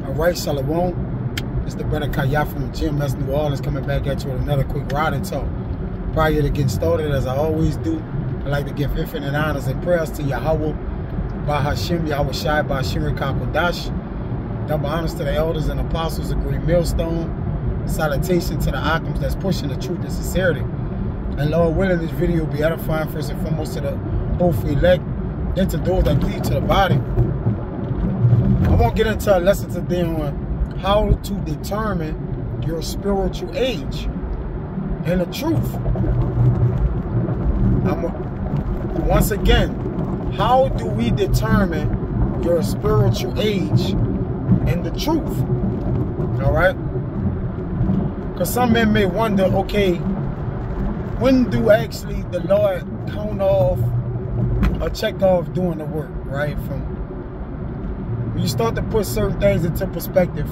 Alright, Shalom. It's the brother Kaya from GMS New Orleans coming back at you with another quick riding talk. Prior to getting started, as I always do, I'd like to give infinite honors and prayers to Yahweh, Bahashim, Yahweh Shai, Bashir Kakodash. Double honors to the elders and apostles of Great Millstone. Salutation to the Akims that's pushing the truth and sincerity. And Lord willing, this video will be edifying first and foremost to the hopeful elect, then to those that cleave to the body. I won't get into a lesson today on how to determine your spiritual age and the truth. Once again, how do we determine your spiritual age and the truth? All right? Because some men may wonder, okay, when do actually the Lord count off or check off doing the work, right? When you start to put certain things into perspective,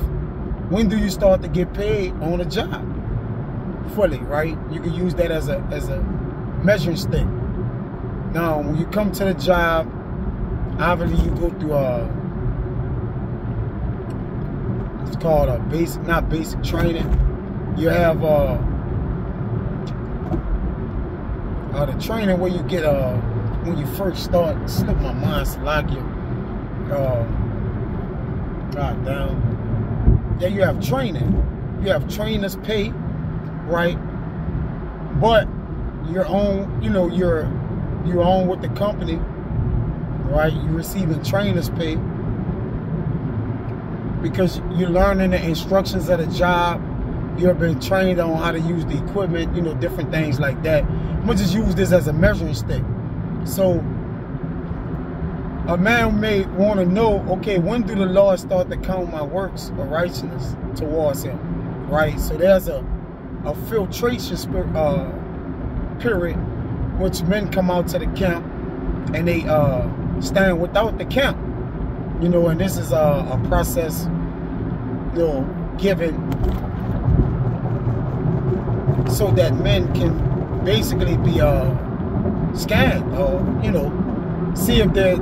when do you start to get paid on a job fully, right? You can use that as a measuring stick. Now, when you come to the job, obviously you go through it's called a basic, not basic training. You have the training where you get when you first start, slip my mind, Salakia. God damn. Yeah, you have training. You have trainers pay, right? But you're on, you know, you're on with the company, right? You're receiving trainers pay because you're learning the instructions of the job. You've been trained on how to use the equipment, you know, different things like that. I'm gonna just use this as a measuring stick. So a man may want to know, okay, when do the Lord start to count my works of righteousness towards him, right? So there's a filtration period which men come out to the camp and they stand without the camp, you know, and this is a process, you know, given so that men can basically be scanned or, you know, see if they're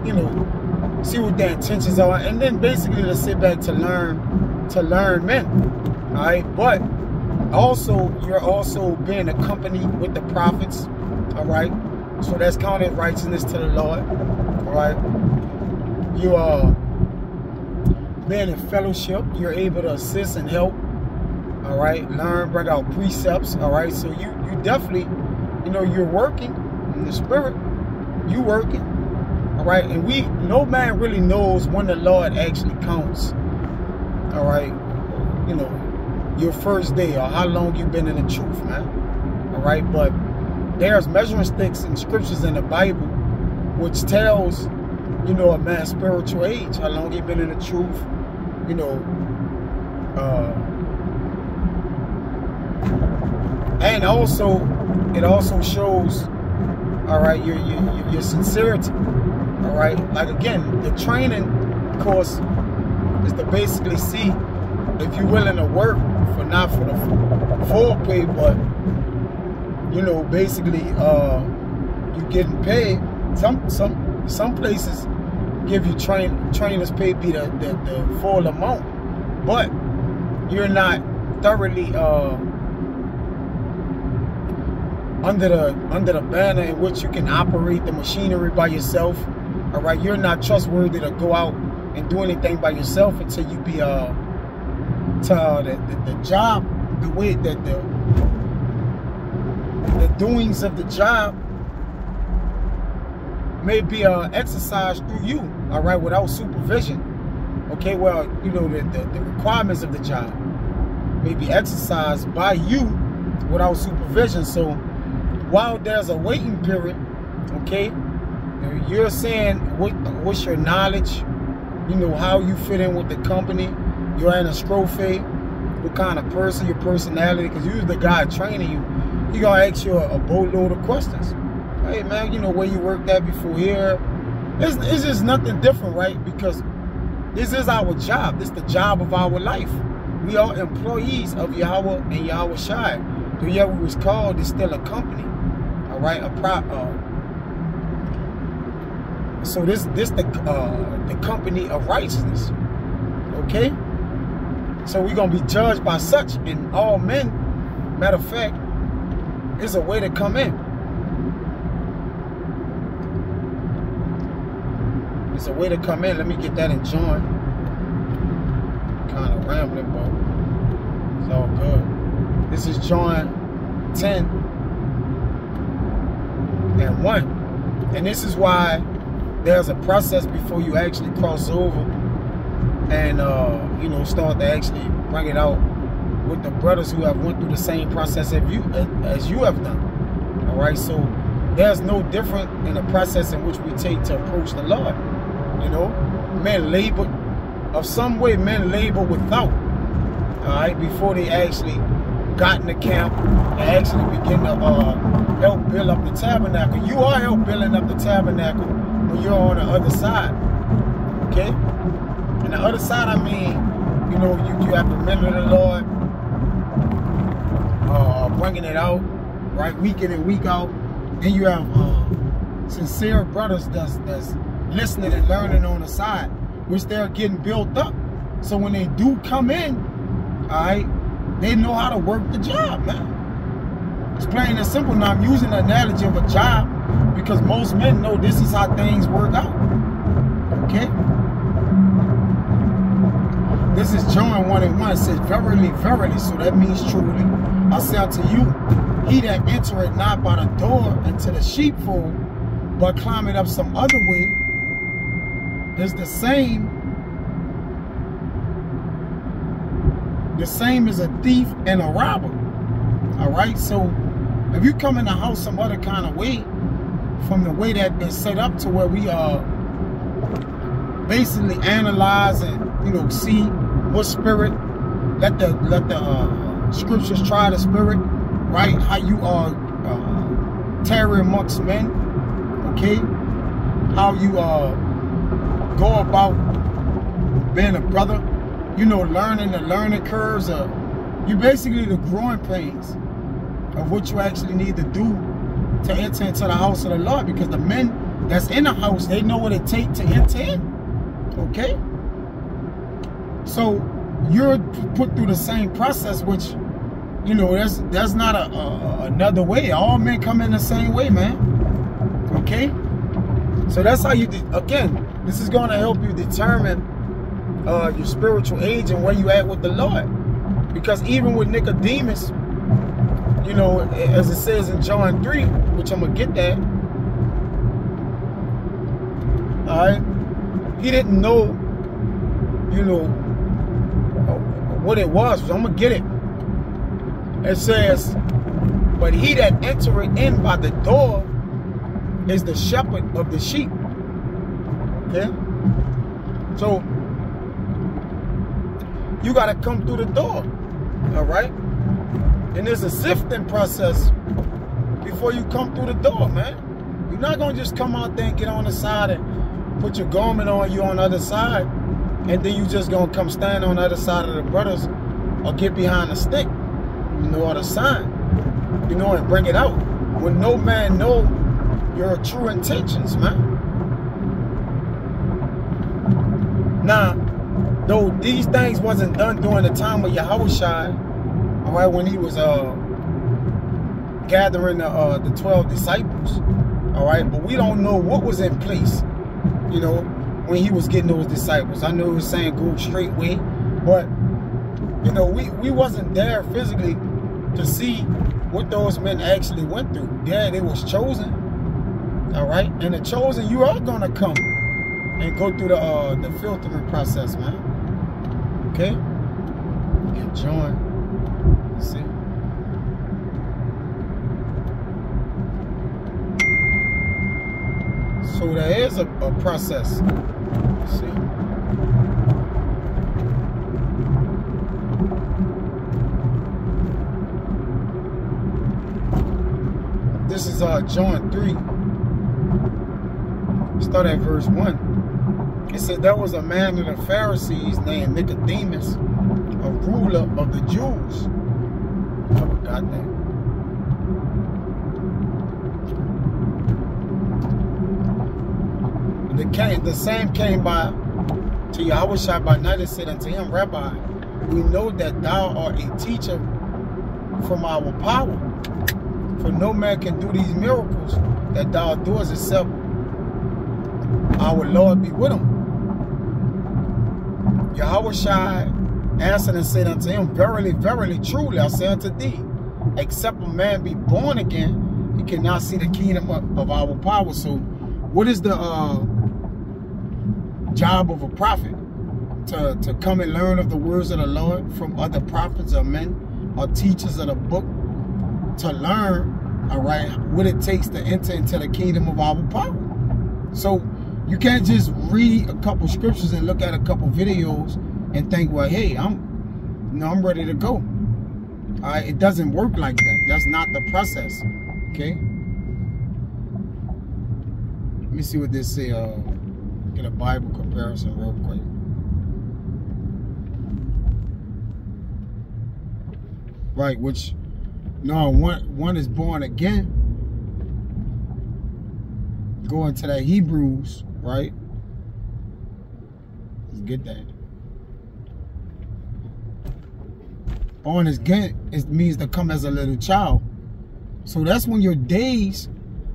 you know, see what their intentions are, and then basically to sit back to learn men. All right, but also you're also being accompanied with the prophets. All right, so that's counted righteousness to the Lord. All right, you are being in fellowship. You're able to assist and help. All right, learn, bring out precepts. All right, so you definitely, you know, you're working in the spirit. You working, all right, and no man really knows when the Lord actually counts, all right, you know, your first day or how long you've been in the truth, man, all right, but there's measuring sticks and scriptures in the Bible which tells, you know, a man's spiritual age, how long he's been in the truth, you know, and also, it also shows, all right, your sincerity, all right? Like, again, the training course is to basically see if you're willing to work for not for the full pay, but, you know, basically you're getting paid. Some places give you trainers pay be the full amount, but you're not thoroughly under the banner in which you can operate the machinery by yourself. All right, you're not trustworthy to go out and do anything by yourself until you be the job, the way that the doings of the job may be exercised through you. All right, without supervision. Okay, well, you know, the requirements of the job may be exercised by you without supervision. So while there's a waiting period, okay, you're saying what's your knowledge, you know, how you fit in with the company, your anastrophe, what kind of person, your personality, because you're the guy training you. He's gonna ask you a boatload of questions. Hey man, you know, where you worked at before here? It's just nothing different, right? Because this is our job. This is the job of our life. We are employees of Yahweh and Yahweh Shai. Whoever was called is still a company. All right, so this the company of righteousness. Okay? So we're going to be judged by such, and all men, matter of fact, is a way to come in. It's a way to come in. Let me get that in John. Kind of rambling, but it's all good. This is John 10:1. And this is why there's a process before you actually cross over and you know, start to actually bring it out with the brothers who have went through the same process as you have done. All right, so there's no different in the process in which we take to approach the Lord. You know, men labor of some way. Men labor without. All right, before they actually got in the camp and actually begin to help build up the tabernacle. You are help building up the tabernacle when you're on the other side. Okay. And the other side, I mean, you know, you have to remember the Lord, bringing it out, right, week in and week out. Then you have sincere brothers that's listening and learning on the side, which they're getting built up. So when they do come in, all right, they know how to work the job, man. It's plain and simple. Now, I'm using the analogy of a job because most men know this is how things work out. Okay? This is John 1:1. It says, verily, verily. So that means truly. I say unto you, he that entereth not by the door into the sheepfold, but climbeth up some other way, is the same as a thief and a robber. All right, so if you come in the house some other kind of way, from the way that been set up to where we basically analyze and, you know, see what spirit, let the scriptures try the spirit, right? How you are tarry amongst men, okay? How you go about being a brother, you know, learning the learning curves of you, basically the growing pains of what you actually need to do to enter into the house of the Lord, because the men that's in the house, they know what it takes to enter in. Okay? So you're put through the same process, which, you know, there's not another way. All men come in the same way, man. Okay? So that's how you, again, this is going to help you determine your spiritual age and where you at with the Lord. Because even with Nicodemus, you know, as it says in John 3, which I'm going to get that, all right, he didn't know, you know, what it was. So I'm going to get it. It says, but he that entereth in by the door is the shepherd of the sheep. Okay? So, you got to come through the door. All right? And there's a sifting process before you come through the door, man. You're not going to just come out there and get on the side and put your garment on you on the other side, and then you just going to come stand on the other side of the brothers or get behind the stick, you know, or the sign, you know, and bring it out when no man know your true intentions, man. Now, though these things wasn't done during the time of Yahushua, all right, when he was gathering the 12 disciples, all right, but we don't know what was in place, you know, when he was getting those disciples. I know he was saying go straight way, but, you know, we wasn't there physically to see what those men actually went through. Yeah, they was chosen, all right, and the chosen, you are going to come and go through the filtering process, man. Okay? Get John. Let's see. So there is a process. Let's see. This is John 3. Start at verse 1. It said, there was a man of the Pharisees named Nicodemus, a ruler of the Jews. I forgot that. The same came by to to Yahushua by night and said unto him, Rabbi, we know that thou art a teacher from our power. For no man can do these miracles that thou doest except our Lord be with him. Yahushua answered and said unto him, Verily, verily, truly, I say unto thee, except a man be born again, he cannot see the kingdom of our power. So what is the job of a prophet? To come and learn of the words of the Lord from other prophets or men or teachers of the book, to learn, all right, what it takes to enter into the kingdom of our power. So you can't just read a couple scriptures and look at a couple videos and think, well, hey, I'm ready to go. All right, it doesn't work like that. That's not the process. Okay. Let me see what this say. Get a Bible comparison real quick. Right, which, no, one is born again. Going to that Hebrews, right? Let's get that. Born again, it means to come as a little child. So that's when your days,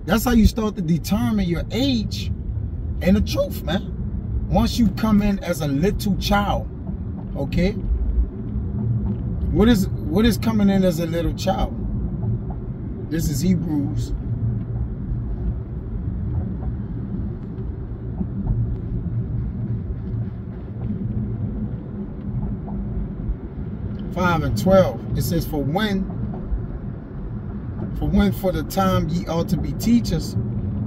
that's how you start to determine your age and the truth, man. Once you come in as a little child, okay? What is coming in as a little child? This is Hebrews. (5 and 12). It says, for the time ye ought to be teachers,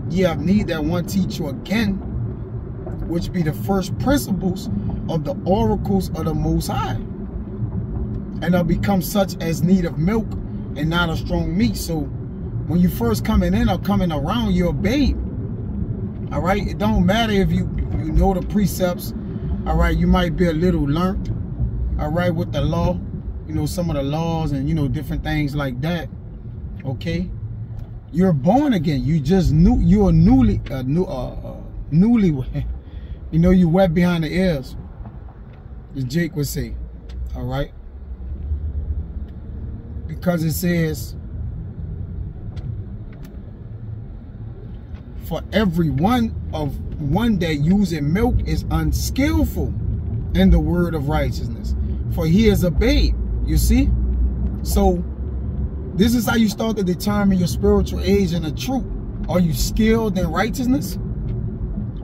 ye have need that one teach you again, which be the first principles of the oracles of the Most High, and are become such as need of milk and not of strong meat. So when you first coming in or coming around, you're a babe. All right, it don't matter if you know the precepts. All right, you might be a little learned, all right, with the law, you know, some of the laws and, you know, different things like that. Okay, you're born again. You just knew you're newlywed. You know, you wet behind the ears, as Jake would say. All right, because it says, for every one that useth milk is unskillful in the word of righteousness, for he is a babe. You see? So this is how you start to determine your spiritual age and the truth. Are you skilled in righteousness?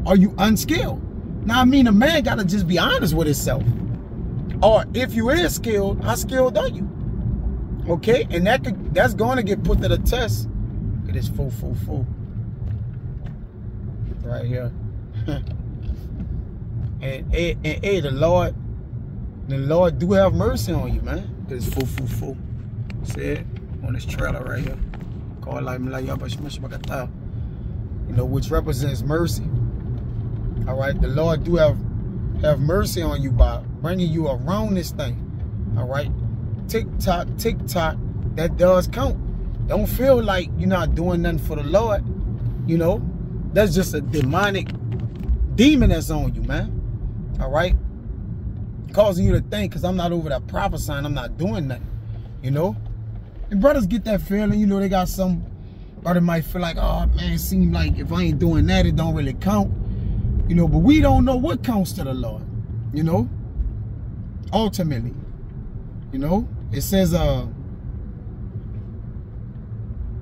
Are you unskilled? Now, I mean, a man got to just be honest with himself. Or if you is skilled, how skilled are you? Okay? And that's going to get put to the test. It is full. Right here. and the Lord do have mercy on you, man. It's full. See it? On this trailer right here. You know, which represents mercy. All right, the Lord do have mercy on you by bringing you around this thing. All right, tick tock, that does count. Don't feel like you're not doing nothing for the Lord. You know, that's just a demon that's on you, man. All right, causing you to think, because I'm not over that prophesying, I'm not doing nothing. You know, and brothers get that feeling. You know, they got some brother might feel like, oh man, it seems like if I ain't doing that, it don't really count. You know, but we don't know what counts to the Lord, you know, ultimately. You know, it says, let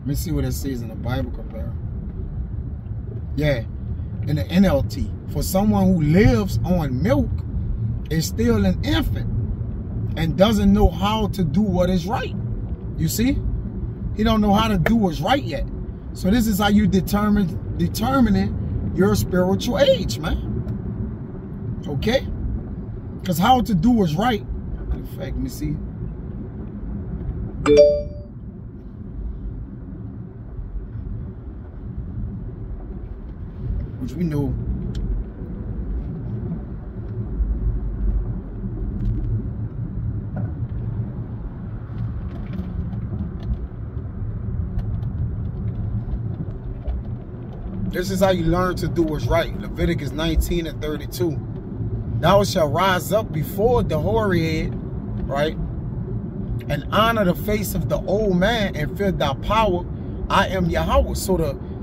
me see what it says in the Bible compare. Yeah, in the NLT. For someone who lives on milk is still an infant and doesn't know how to do what is right. You see? He don't know how to do what's right yet. So this is how you determining your spiritual age, man. Okay? Because how to do what's right. In fact, let me see. Which we know. This is how you learn to do what's right. Leviticus 19 and 32. Thou shalt rise up before the hoary head, right? And honor the face of the old man and fear thy power. I am Yahweh. So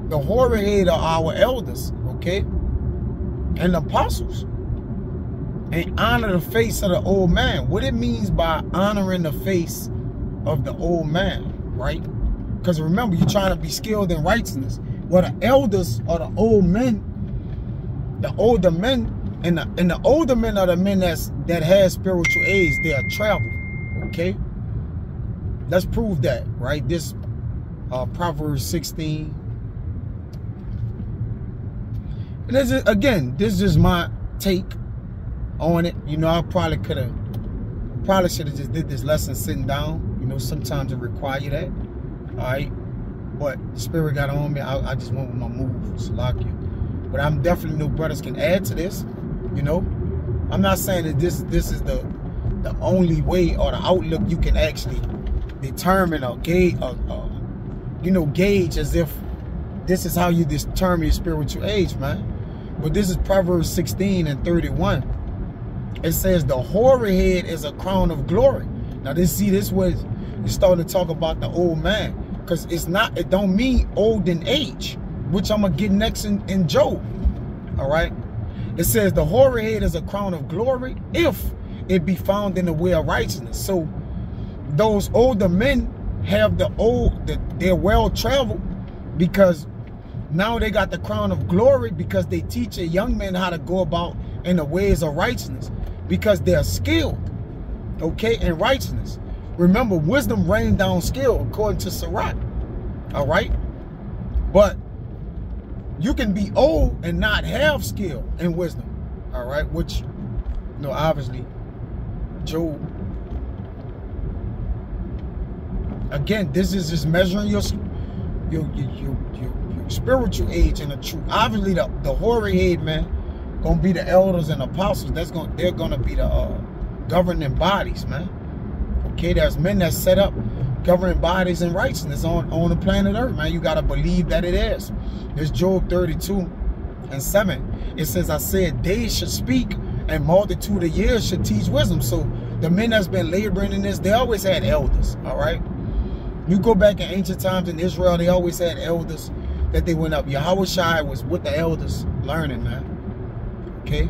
the hoary head are our elders, okay? And the apostles. And honor the face of the old man. What it means by honoring the face of the old man, right? Because remember, you're trying to be skilled in righteousness. Well, the elders are the old men, the older men, and the older men are the men that have spiritual age. They are traveled, okay? Let's prove that, right? This Proverbs 16. And this is, again, this is just my take on it. You know, I probably should have just did this lesson sitting down. You know, sometimes it require that. All right. But the spirit got on me. I just went with my moves, lock you. But I'm definitely know brothers can add to this. You know, I'm not saying that this is the only way or the outlook you can actually determine or gauge, gauge as if this is how you determine your spiritual age, man. But this is Proverbs 16 and 31. It says the hoary head is a crown of glory. Now this was you're starting to talk about the old man, because it don't mean old in age, which I'm gonna get next in Job. All right. It says the hoary head is a crown of glory if it be found in the way of righteousness. So those older men have they're well traveled, because now they got the crown of glory, because they teach a young man how to go about in the ways of righteousness, because they're skilled, okay, in righteousness. Remember, wisdom rained down skill, according to Sirach. All right. But you can be old and not have skill and wisdom. All right. Which, obviously, Job. Again, this is just measuring your spiritual age and the truth. Obviously, the hoary head, man, gonna be the elders and apostles. They're gonna be the governing bodies, man. Okay, there's men that set up governing bodies in righteousness on the planet Earth, man. You gotta believe that it is. There's Job 32 and 7. It says, I said days should speak and multitude of years should teach wisdom. So the men that's been laboring in this, they always had elders. All right. You go back in ancient times in Israel, they always had elders that they went up. Yahushua was with the elders learning, man. Okay.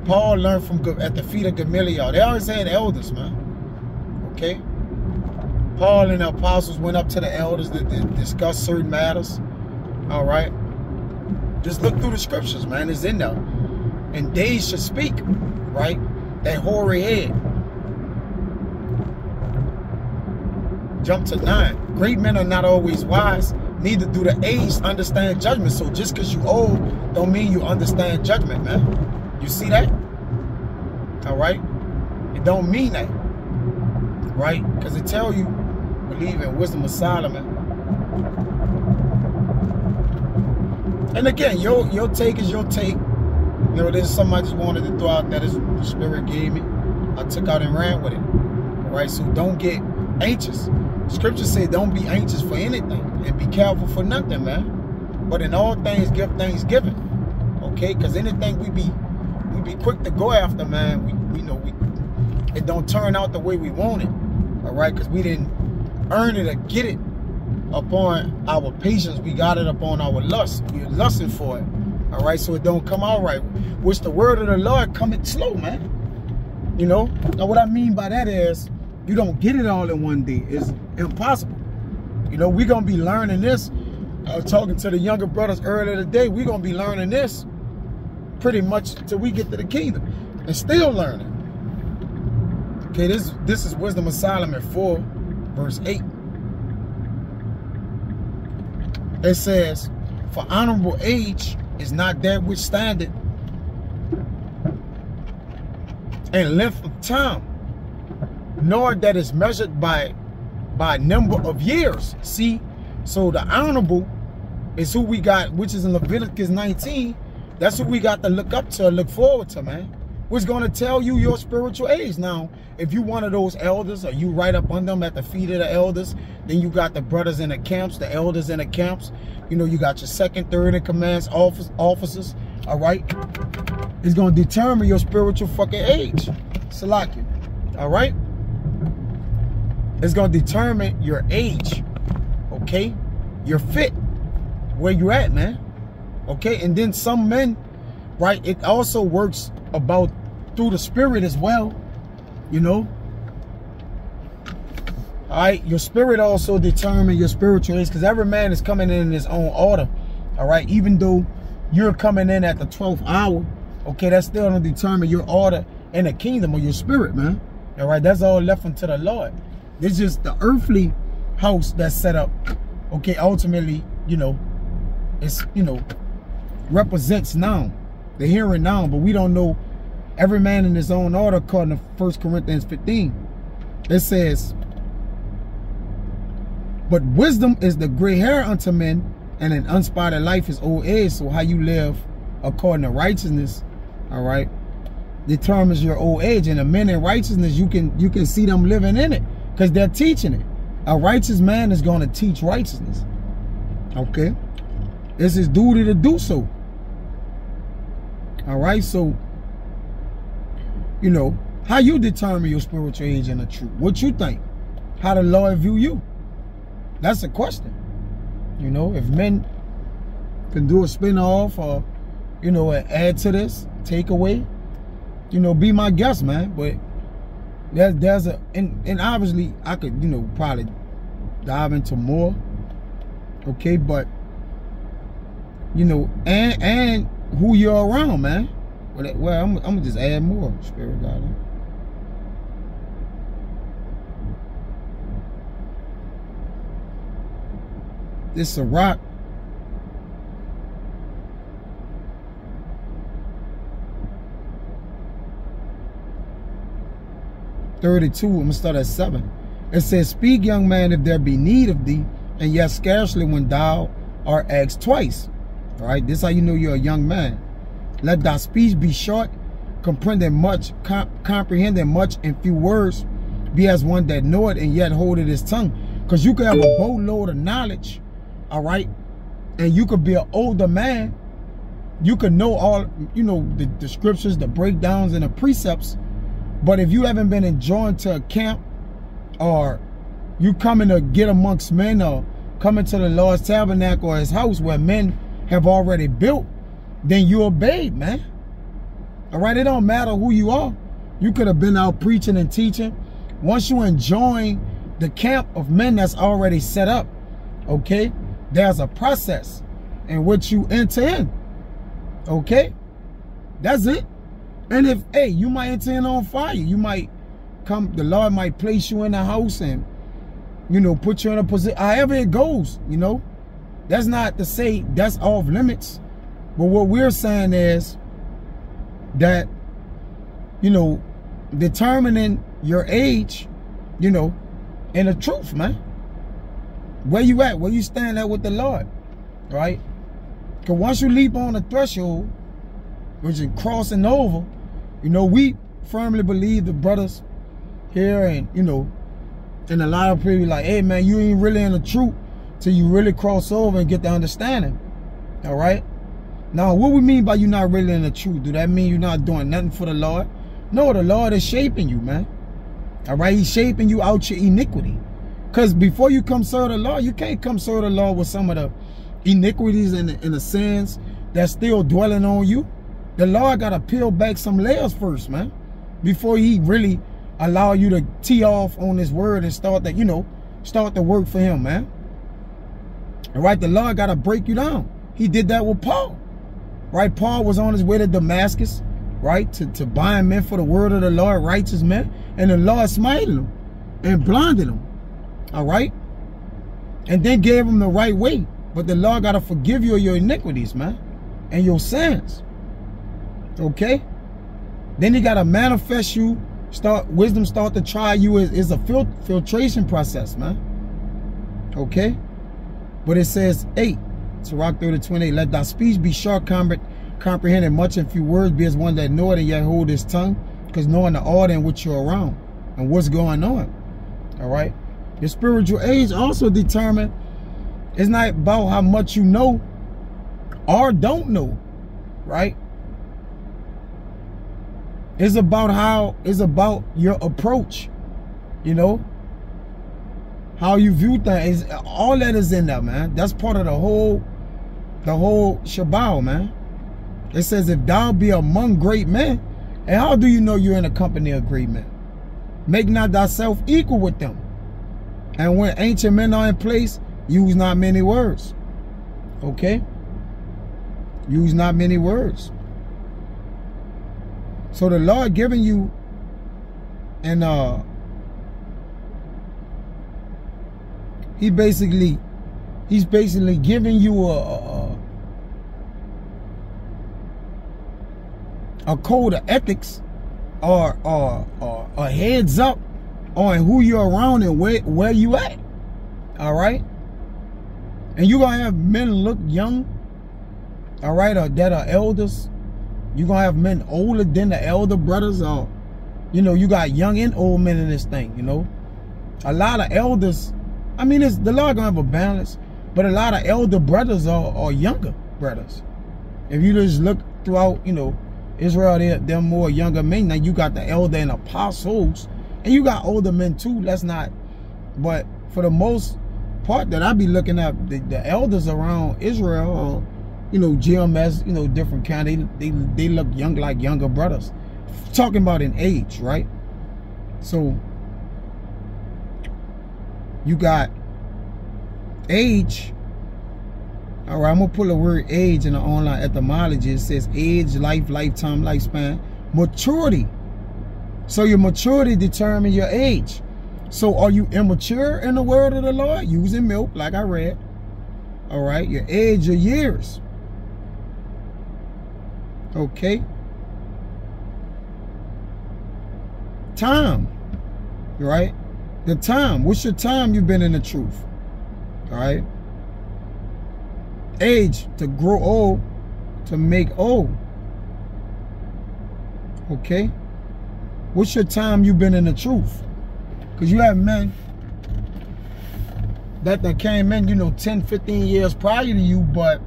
Paul learned at the feet of Gamaliel. They always had elders, man. Okay. Paul and the apostles went up to the elders to discuss certain matters. All right. Just look through the scriptures, man. It's in there. And days should speak, right? That hoary head. Jump to 9. Great men are not always wise, neither do the aged understand judgment. So just because you old don't mean you understand judgment, man. You see that? All right? It don't mean that. Right? Because it tell you, believe in wisdom of Solomon. And again, your take is your take. This is something I just wanted to throw out that the Spirit gave me. I took out and ran with it. All right? So don't get anxious. Scripture says don't be anxious for anything and be careful for nothing, man. But in all things, give thanksgiving. Okay? Because anything we be quick to go after, man, it don't turn out the way we want it. All right? Because we didn't earn it or get it upon our patience. We got it upon our lust. We're lusting for it. All right? So it don't come out right. Which the word of the Lord coming slow, man. Now what I mean by that is you don't get it all in one day. It's impossible. We're going to be learning this. I was talking to the younger brothers earlier today. We're going to be learning this pretty much till we get to the kingdom. And still learning. Okay, this is Wisdom of Solomon 4, verse 8. It says, for honorable age is not that which standeth, and length of time, nor that is measured by number of years. See, so the honorable is who we got, which is in Leviticus 19. That's who we got to look up to, look forward to, man. What's going to tell you your spiritual age. Now, if you one of those elders, or you right up on them at the feet of the elders, then you got the brothers in the camps, the elders in the camps. You got your second, third in commands officers, all right, is going to determine your spiritual fucking age. Salakia. All right? It's going to determine your age. Okay? Your fit. Where you at, man. Okay? And then some men, right, it also works about through the spirit as well. You know? All right? Your spirit also determines your spiritual age, because every man is coming in his own order. All right? Even though you're coming in at the 12th hour, okay, that's still going to determine your order in the kingdom of your spirit, man. All right, that's all left unto the Lord. It's just the earthly house that's set up, okay, ultimately, you know, it's, you know, represents now, the here and now, but we don't know every man in his own order, according to 1 Corinthians 15. It says, but wisdom is the gray hair unto men, and an unspotted life is old age. So how you live according to righteousness, all right, determines your old age. And the men in righteousness, you can see them living in it, because they're teaching it. A righteous man is going to teach righteousness. Okay, it's his duty to do so. All right, so you know how you determine your spiritual age and the truth. What you think? How the Lord view you? That's a question. You know, if men can do a spin-off, or you know, add to this, take away, you know, be my guest, man. But there's a, and obviously I could, you know, probably dive into more, okay, but you know, and who you're around, man. Well, I'm gonna just add more, Spirit God. This a rock. (32). I'm gonna start at 7. It says, speak, young man, if there be need of thee, and yet scarcely when thou art asked twice. All right, this is how you know you're a young man. Let thy speech be short, comprehending much in few words. Be as one that knoweth and yet holdeth his tongue. Because you could have a boatload of knowledge, all right, and you could be an older man. You could know all, you know, the scriptures, the breakdowns, and the precepts. But if you haven't been enjoying to a camp, or you coming to get amongst men, or coming to the Lord's tabernacle or his house where men have already built, then you obeyed, man. All right, it don't matter who you are. You could have been out preaching and teaching. Once you enjoying the camp of men that's already set up, okay, there's a process in which you enter in. Okay, that's it. And if, hey, you might enter in on fire. You might come, the Lord might place you in a house and, you know, put you in a position, however it goes, you know. That's not to say that's off limits. But what we're saying is that, you know, determining your age, you know, and the truth, man. Where you at? Where you stand at with the Lord, right? Because once you leap on the threshold, which is crossing over, you know, we firmly believe, the brothers here, and, you know, and a lot of people like, hey, man, you ain't really in the truth till you really cross over and get the understanding, all right? Now, what we mean by you not really in the truth? Do that mean you're not doing nothing for the Lord? No, the Lord is shaping you, man. All right, he's shaping you out your iniquity. Because before you come serve the Lord, you can't come serve the Lord with some of the iniquities and the sins that's still dwelling on you. The Lord got to peel back some layers first, man, before he really allow you to tee off on his word and start that, you know, start the work for him, man. All right, the Lord got to break you down. He did that with Paul. Right, Paul was on his way to Damascus, right, to bind men for the word of the Lord, righteous men, and the Lord smited him and blinded him, all right, and then gave him the right way. But the Lord got to forgive you of your iniquities, man, and your sins, okay? Then he got to manifest you, wisdom start to try you. Is a filtration process, man, okay? But it says 8. Sirach 30:28, let thy speech be short, comprehending much in few words, be as one that knoweth and yet hold his tongue, because knowing the order in which you're around and what's going on, all right? Your spiritual age also determined, it's not about how much you know or don't know, right? It's about your approach, you know, how you view things. All that is in there, man. That's part of the whole shabao, man. It says, if thou be among great men, and how do you know you're in a company of great men? Make not thyself equal with them. And when ancient men are in place, use not many words. Okay? Use not many words. So the Lord giving you and He's basically giving you a code of ethics or a heads up on who you're around and where you at. All right? And you're going to have men look young, all right, or that are elders. You're going to have men older than the elder brothers, or, you know, you got young and old men in this thing, you know. A lot of elders, I mean, the Lord going to have a balance, but a lot of elder brothers are younger brothers. If you just look throughout, you know, Israel, they're more younger men. Now you got the elder and apostles, and you got older men too. Let's not, but for the most part that I be looking at, the elders around Israel, or, you know, GMS, you know, different kind, they look young, like younger brothers. Talking about in age, right? So you got age. All right, I'm gonna pull the word age in the online etymology. It says age, life, lifetime, lifespan, maturity. So your maturity determines your age. So are you immature in the word of the Lord? Using milk, like I read. All right, your age, your years. Okay. Time, right? The time. What's your time you've been in the truth? All right. Age, to grow old, to make old. Okay. What's your time you've been in the truth? Because you have men that came in, you know, 10, 15 years prior to you, but,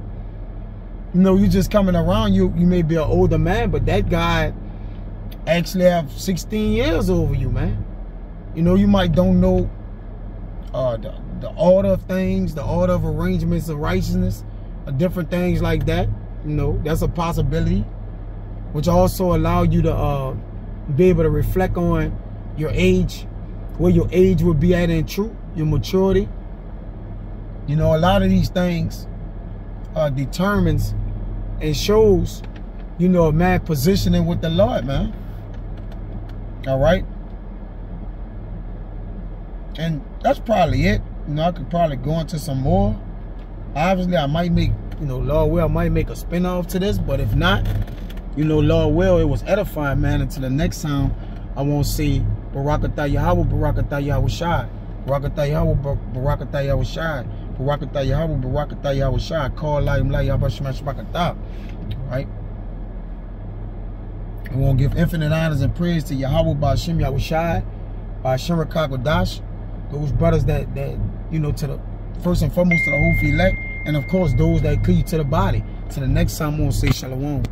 you know, you just coming around, you may be an older man, but that guy actually have 16 years over you, man. You know, you might don't know the order of things, the order of arrangements of righteousness, or different things like that. You know, that's a possibility, which also allow you to be able to reflect on your age, where your age would be at in truth, your maturity. You know, a lot of these things determines and shows, you know, a man positioning with the Lord, man. All right. And that's probably it. You know, I could probably go into some more. Obviously, I might make, you know, Lord will, I might make a spin-off to this. But if not, you know, Lord will, it was edifying, man. Until the next time, I won't say Barakatah Yahweh, Barakatah Yahweh Shai. Barakatah Yahweh, Barakatah Yahweh Shai. Barakatah Yahweh, Barakatah Yahweh Shai. Call Laim La Yahweh Shemash Barakatah. Right? We want to give infinite honors and praise to Yahweh Ba'ashem Yahweh Shai, Ba'ashem Rakagodash. Those brothers that, you know, to the first and foremost to the whole elect, and of course those that cleave to the body. To the next time, I'm going to say Shalom.